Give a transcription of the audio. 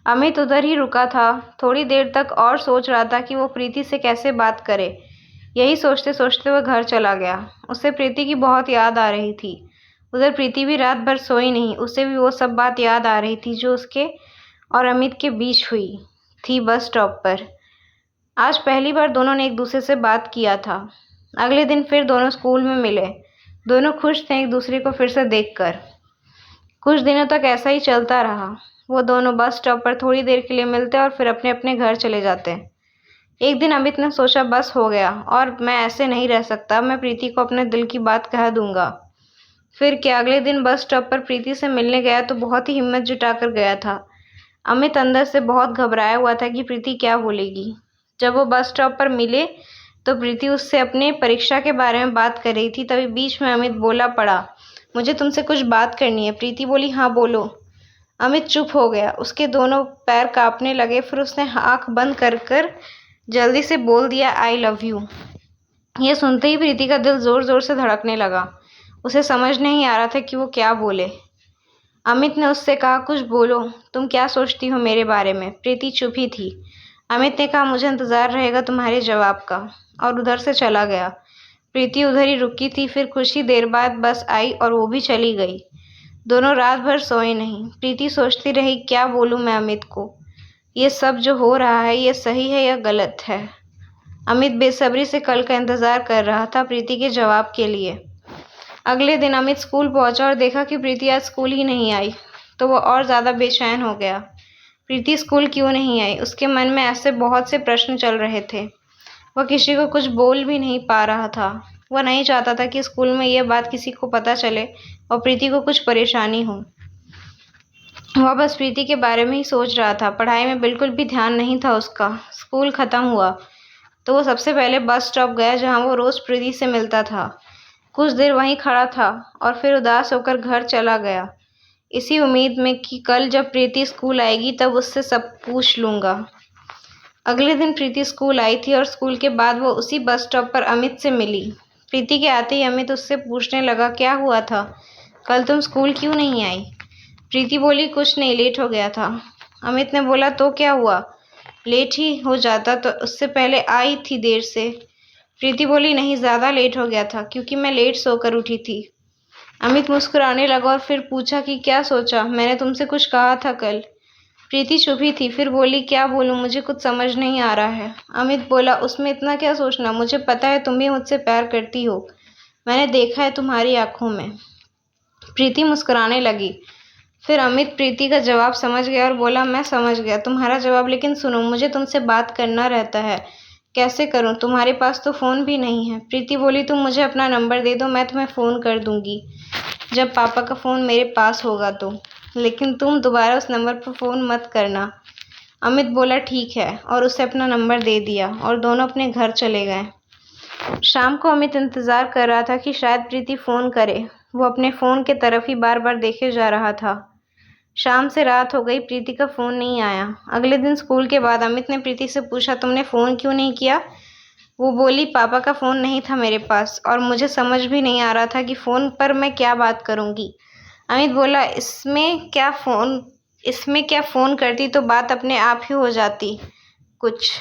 अमित उधर ही रुका था, थोड़ी देर तक और सोच रहा था कि वो प्रीति से कैसे बात करे। यही सोचते सोचते वह घर चला गया। उसे प्रीति की बहुत याद आ रही थी। उधर प्रीति भी रात भर सोई नहीं। उसे भी वो सब बात याद आ रही थी जो उसके और अमित के बीच हुई थी बस स्टॉप पर। आज पहली बार दोनों ने एक दूसरे से बात किया था। अगले दिन फिर दोनों स्कूल में मिले। दोनों खुश थे एक दूसरे को फिर से देखकर। कुछ दिनों तक ऐसा ही चलता रहा। वो दोनों बस स्टॉप पर थोड़ी देर के लिए मिलते और फिर अपने अपने घर चले जाते। एक दिन अमित ने सोचा बस हो गया और मैं ऐसे नहीं रह सकता, मैं प्रीति को अपने दिल की बात कह दूंगा। फिर क्या, अगले दिन बस स्टॉप पर प्रीति से मिलने गया तो बहुत ही हिम्मत जुटाकर गया था। अमित अंदर से बहुत घबराया हुआ था कि प्रीति क्या बोलेगी। जब वो बस स्टॉप पर मिले तो प्रीति उससे अपने परीक्षा के बारे में बात कर रही थी। तभी बीच में अमित बोला पड़ा, मुझे तुमसे कुछ बात करनी है। प्रीति बोली, हाँ बोलो। अमित चुप हो गया। उसके दोनों पैर कांपने लगे। फिर उसने आंख बंद कर कर जल्दी से बोल दिया, आई लव यू। ये सुनते ही प्रीति का दिल जोर जोर से धड़कने लगा। उसे समझ नहीं आ रहा था कि वो क्या बोले। अमित ने उससे कहा, कुछ बोलो, तुम क्या सोचती हो मेरे बारे में। प्रीति चुप ही थी। अमित ने कहा, मुझे इंतजार रहेगा तुम्हारे जवाब का, और उधर से चला गया। प्रीति उधर ही रुकी थी। फिर कुछ ही देर बाद बस आई और वो भी चली गई। दोनों रात भर सोए नहीं। प्रीति सोचती रही, क्या बोलूं मैं अमित को। ये सब जो हो रहा है ये सही है या गलत है। अमित बेसब्री से कल का इंतजार कर रहा था प्रीति के जवाब के लिए। अगले दिन अमित स्कूल पहुंचा और देखा कि प्रीति आज स्कूल ही नहीं आई तो वो और ज़्यादा बेचैन हो गया। प्रीति स्कूल क्यों नहीं आई? उसके मन में ऐसे बहुत से प्रश्न चल रहे थे। वह किसी को कुछ बोल भी नहीं पा रहा था। वह नहीं चाहता था कि स्कूल में यह बात किसी को पता चले और प्रीति को कुछ परेशानी हो। वह बस प्रीति के बारे में ही सोच रहा था। पढ़ाई में बिल्कुल भी ध्यान नहीं था उसका। स्कूल खत्म हुआ तो वो सबसे पहले बस स्टॉप गया जहाँ वो रोज़ प्रीति से मिलता था। कुछ देर वहीं खड़ा था और फिर उदास होकर घर चला गया, इसी उम्मीद में कि कल जब प्रीति स्कूल आएगी तब उससे सब पूछ लूँगा। अगले दिन प्रीति स्कूल आई थी और स्कूल के बाद वो उसी बस स्टॉप पर अमित से मिली। प्रीति के आते ही अमित उससे पूछने लगा, क्या हुआ था, कल तुम स्कूल क्यों नहीं आई? प्रीति बोली, कुछ नहीं, लेट हो गया था। अमित ने बोला, तो क्या हुआ, लेट ही हो जाता तो उससे पहले आई थी देर से। प्रीति बोली, नहीं, ज़्यादा लेट हो गया था क्योंकि मैं लेट सोकर उठी थी। अमित मुस्कुराने लगा और फिर पूछा कि क्या सोचा, मैंने तुमसे कुछ कहा था कल। प्रीति चुप ही थी। फिर बोली, क्या बोलूं, मुझे कुछ समझ नहीं आ रहा है। अमित बोला, उसमें इतना क्या सोचना, मुझे पता है तुम भी मुझसे प्यार करती हो, मैंने देखा है तुम्हारी आंखों में। प्रीति मुस्कुराने लगी। फिर अमित प्रीति का जवाब समझ गया और बोला, मैं समझ गया तुम्हारा जवाब, लेकिन सुनो, मुझे तुमसे बात करना रहता है। कैसे करूं, तुम्हारे पास तो फ़ोन भी नहीं है। प्रीति बोली, तुम मुझे अपना नंबर दे दो, मैं तुम्हें फ़ोन कर दूंगी जब पापा का फ़ोन मेरे पास होगा तो, लेकिन तुम दोबारा उस नंबर पर फ़ोन मत करना। अमित बोला, ठीक है, और उसे अपना नंबर दे दिया और दोनों अपने घर चले गए। शाम को अमित इंतज़ार कर रहा था कि शायद प्रीति फ़ोन करे। वो अपने फ़ोन के तरफ ही बार बार देखे जा रहा था। शाम से रात हो गई, प्रीति का फ़ोन नहीं आया। अगले दिन स्कूल के बाद अमित ने प्रीति से पूछा, तुमने फ़ोन क्यों नहीं किया? वो बोली, पापा का फ़ोन नहीं था मेरे पास और मुझे समझ भी नहीं आ रहा था कि फ़ोन पर मैं क्या बात करूँगी। अमित बोला, इसमें क्या फ़ोन करती तो बात अपने आप ही हो जाती कुछ।